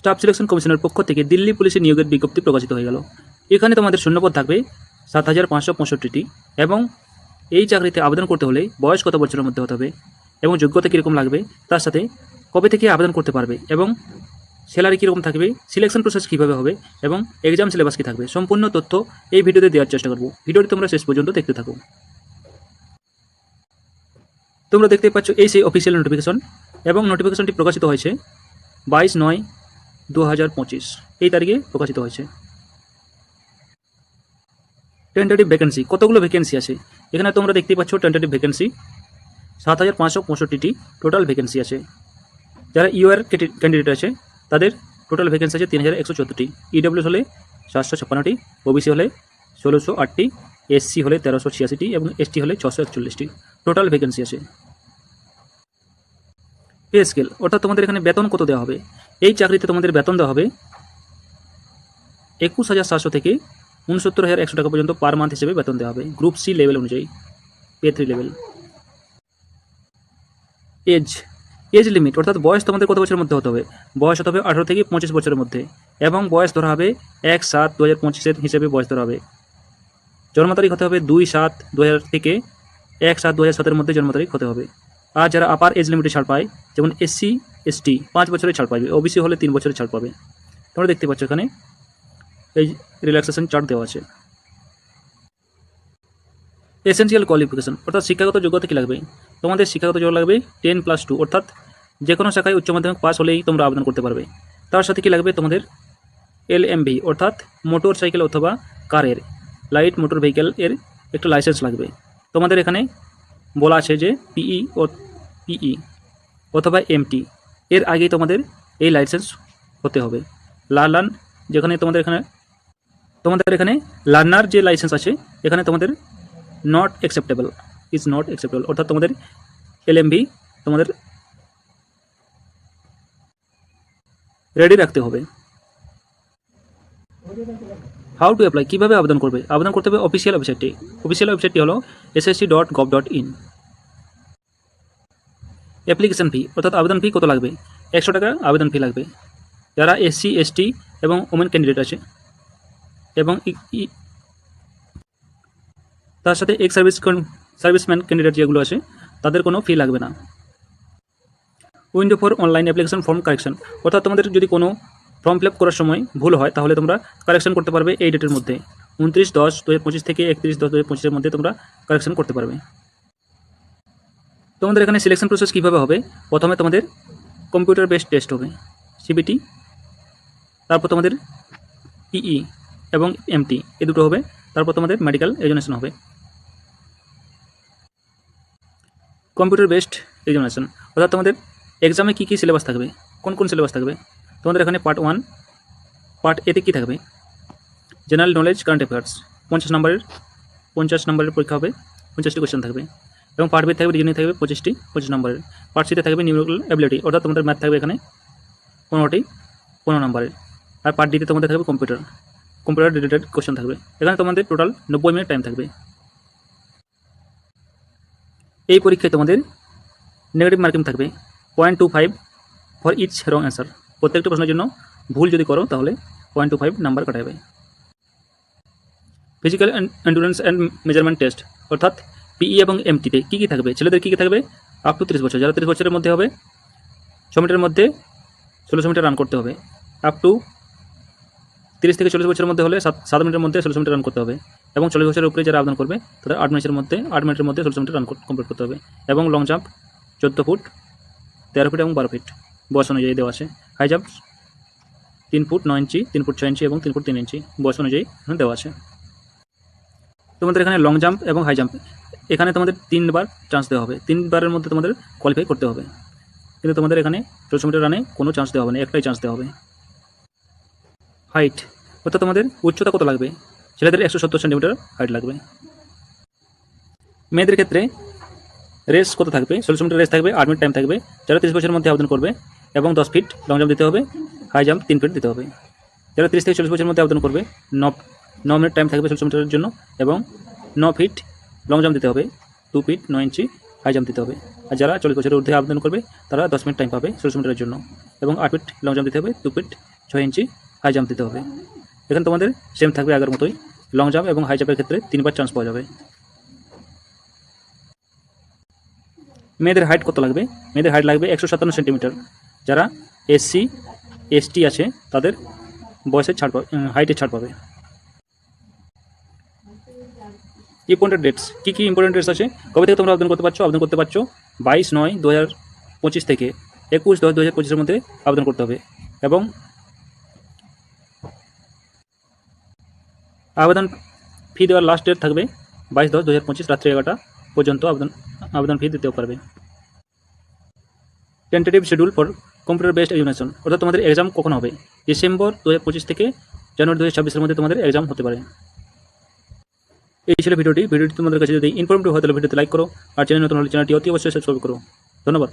Staff selection কমিশনের পক্ষ থেকে দিল্লি পুলিশের নিয়োগের বিজ্ঞপ্তি প্রকাশিত হয়ে গেল। এখানে তোমাদের শূন্যপদ থাকবে ৭,৫৬৫টি এবং এই চাকরিতে আবেদন করতে হলে বয়স কত বছরের মধ্যে হতে হবে এবং যোগ্যতা কীরকম লাগবে, তার সাথে কবে থেকে আবেদন করতে পারবে এবং স্যালারি কীরকম থাকবে, সিলেকশন প্রসেস কীভাবে হবে এবং এক্সাম সিলেবাস কী থাকবে, সম্পূর্ণ তথ্য এই ভিডিওতে দেওয়ার চেষ্টা করব। ভিডিওটি তোমরা শেষ পর্যন্ত দেখতে থাকো। তোমরা দেখতে পাচ্ছ এই সেই অফিসিয়াল নোটিফিকেশন এবং নোটিফিকেশনটি প্রকাশিত হয়েছে 22/9/2025 এই তারিখে প্রকাশিত হয়েছে। টেন্টেটিভ ভ্যাকেন্সি, কতগুলো ভ্যাকেন্সি আছে এখানে তোমরা দেখতে পাচ্ছ। টেন্টেটিভ ভ্যাকেন্সি ৭,৫৬৫টি টোটাল ভ্যাকেন্সি আছে। যারা ইউআর ক্যান্ডিডেট আছে তাদের টোটাল ভ্যাকেন্সি আছে ৩,১১৪টি। ইডব্লিউএস হলে ৭৫৬টি, ওবিসি হলে ১৬০৮টি, এসসি হলে ১৩৮৬টি এবং এসটি হলে ৬৪১টি টোটাল ভ্যাকেন্সি আছে। পে স্কেল, অর্থাৎ তোমাদের এখানে বেতন কত দেওয়া হবে। এই চাকরিতে তোমাদের বেতন দেওয়া হবে ২১,৭০০ থেকে ৬৯,১০০ টাকা পর্যন্ত পার মান্থ হিসেবে বেতন দেওয়া হবে গ্রুপ সি লেভেল অনুযায়ী, পে 3 লেভেল। এজ লিমিট, অর্থাৎ বয়স তোমাদের কত বছরের মধ্যে হতে হবে। বয়স হতে হবে 18 থেকে 25 বছরের মধ্যে এবং বয়স ধরা হবে ১/৭/২০২৫ হিসেবে বয়স ধরা হবে। জন্ম তারিখ হতে হবে ২/৭/২০০০ থেকে ১/৭/২০০৭ মধ্যে জন্ম তারিখ হতে হবে। আর যারা আপার এজ লিমিটে ছাড় পায়, যেমন এসসি এসটি 5 বছরের ছাড় পাবে, ওবিসি হলে 3 বছরের ছাড় পাবে। তোমরা দেখতে পাচ্ছ এখানে এই রিল্যাক্সেশন চার্ট দেওয়া আছে। এসেনশিয়াল কোয়ালিফিকেশন, অর্থাৎ শিক্ষাগত যোগ্যতা কী লাগবে। তোমাদের শিক্ষাগত যোগ্যতা লাগবে 10+2, অর্থাৎ যে কোনো শাখায় উচ্চ মাধ্যমিক পাস হলেই তোমরা আবেদন করতে পারবে। তার সাথে কী লাগবে তোমাদের LMV, অর্থাৎ মোটর সাইকেল অথবা কারের লাইট মোটর ভেহিকেল এর একটা লাইসেন্স লাগবে। তোমাদের এখানে বলা আছে যে PE অথবা MT এর আগেই তোমাদের এই লাইসেন্স হতে হবে। লার্নার, যেখানে তোমাদের এখানে লার্নার যে লাইসেন্স আছে এখানে তোমাদের নট অ্যাকসেপ্টেবল, অর্থাৎ তোমাদের LMV তোমাদের রেডি রাখতে হবে। হাউ টু অ্যাপ্লাই, কীভাবে আবেদন করবে। আবেদন করতে হবে অফিসিয়াল ওয়েবসাইটটি হলো ssc.gov.in। অ্যাপ্লিকেশন ফি, অর্থাৎ আবেদন ফি কত লাগবে। 100 টাকা আবেদন ফি লাগবে। যারা SC ST এবং ওমেন ক্যান্ডিডেট আছে এবং তার সাথে এক্স সার্ভিসম্যান ক্যান্ডিডেট যেগুলো আছে তাদের কোনো ফি লাগবে না। Window for online application form correction, অর্থাৎ তোমাদের যদি কোনো ফর্ম ফিল আপ করার সময় ভুল হয় তাহলে তোমরা কারেকশন করতে পারবে এই ডেটের মধ্যে, 29/10/2025 থেকে 31/10/2025 মধ্যে তোমরা কারেকশন করতে পারবে। তোমাদের এখানে সিলেকশন প্রসেস কীভাবে হবে। প্রথমে তোমাদের কম্পিউটার বেসড টেস্ট হবে, CBT, তারপর তোমাদের PE এবং MT এই দুটো হবে, তারপর তোমাদের মেডিকেল এক্সামিনেশন হবে। কম্পিউটার বেসড এক্সামিনেশন, অর্থাৎ তোমাদের এক্সামে কী সিলেবাস থাকবে, কোন সিলেবাস থাকবে। তোমাদের এখানে পার্ট এতে কী থাকবে, জেনারেল নলেজ কারেন্ট অ্যাফেয়ার্স 50 নম্বরের পরীক্ষা হবে, 50টি কোয়েশ্চেন থাকবে এবং পার্ট বি থাকবে রিজনিং থাকবে 25 নম্বরের। পার্ট সিতে থাকবে নিউমেরিক্যাল অ্যাবিলিটি, অর্থাৎ তোমাদের ম্যাথ থাকবে এখানে 15 নম্বরের। আর পার্ট ডিতে তোমাদের থাকবে কম্পিউটার রিলেটেড কোয়েশ্চেন থাকবে। এখানে তোমাদের টোটাল 90 মিনিট টাইম থাকবে। এই পরীক্ষায় তোমাদের নেগেটিভ মার্কিং থাকবে 0.25 ফর ইচ রং অ্যান্সার। প্রত্যেকটা প্রশ্নের জন্য ভুল যদি করো তাহলে 0.25 নাম্বার কাটা যাবে। Physical endurance and measurement test, অর্থাৎ PE এবং MTতে কী থাকবে। ছেলেদের কী থাকবে, আপ টু 30 বছর, যারা 30 বছরের মধ্যে হবে 6 মিনিটের মধ্যে 1600 মিটার রান করতে হবে। আপ টু 30 থেকে 40 বছরের মধ্যে হলে 7 মিনিটের মধ্যে 1600 মিটার রান করতে হবে এবং 40 বছরের উপরে যারা আবেদন করবে তাদের 8 মিনিটের মধ্যে 1600 মিটার রান কমপ্লিট করতে হবে। এবং লং জাম্প 14 ফুট, 13 ফিট এবং 12 ফিট বয়স অনুযায়ী দেওয়া আছে। হাই জাম্প 3 ফুট 9 ইঞ্চি, 3 ফুট 6 ইঞ্চি এবং 3 ফুট 3 ইঞ্চি বয়স অনুযায়ী দেওয়া আছে। তোমাদের এখানে লং জাম্প এবং হাই জাম্প এখানে তোমাদের 3বার চান্স দেওয়া হবে, 3বারের মধ্যে তোমাদের কোয়ালিফাই করতে হবে, কিন্তু তোমাদের এখানে 400 মিটার রানে কোনো চান্স দেওয়া হবে না, একটাই চান্স দেওয়া হবে। হাইট, অর্থাৎ তোমাদের উচ্চতা কত লাগবে। ছেলেদের 170 সেন্টিমিটার হাইট লাগবে। মেয়েদের ক্ষেত্রে রেস কত থাকবে, 1600 মিটার রেস থাকবে, 8 মিনিট টাইম থাকবে। যারা 30 বছরের মধ্যে আবেদন করবে এবং 10 ফিট লং জাম্প দিতে হবে, হাই জাম্প 3 ফিট দিতে হবে। যারা 30 থেকে 40 বছরের মধ্যে আবেদন করবে 9 মিনিট টাইম থাকবে 1600 মিটারের জন্য এবং 9 ফিট লং জাম্প দিতে হবে, 2 ফিট 9 ইঞ্চি হাই জাম্প দিতে হবে। আর যারা 40 বছরের ঊর্ধ্বে আবেদন করবে তারা 10 মিনিট টাইম পাবে 1600 মিটারের জন্য। এবং 8 ফিট লং জাম্প দিতে হবে, 2 ফিট 6 ইঞ্চি হাই জাম্প দিতে হবে। এখানে তোমাদের সেম থাকবে আগের মতোই, লং জাম্প এবং হাই জাম্পের ক্ষেত্রে 3বার চান্স পাওয়া যাবে। মেয়েদের হাইট কত লাগবে? মেয়েদের হাইট লাগবে 157 সেন্টিমিটার। যারা SC ST আছে তাদের বয়সের ছাড় পাবে, হাইটের ছাড় পাবে। ইম্পর্টেন্ট ডেটস, কী ইম্পর্টেন্ট ডেটস আছে, কবে থেকে তোমরা আবেদন করতে পারছো? আবেদন করতে পারছো 22/9/2025 থেকে 21/10/2025 মধ্যে আবেদন করতে হবে। এবং আবেদন ফি দেওয়ার লাস্ট ডেট থাকবে 22/10/2025 রাত্রি 11টা পর্যন্ত আবেদন ফি দিতে পারবে। Tentative schedule for computer based examination, অর্থাৎ তোমাদের এক্সাম কখন হবে? ডিসেম্বর 2025 থেকে জানুয়ারি 2026 মধ্যে তোমাদের এক্সাম হতে পারে। এই ছিল ভিডিওটি তোমাদের কাছে যদি ইনফরমেটিভ হয় তাহলে ভিডিওতে লাইক করো, আর চ্যানেল নতুন হলে চ্যানেলটি অতি অবশ্যই সাবস্ক্রাইব করো। ধন্যবাদ।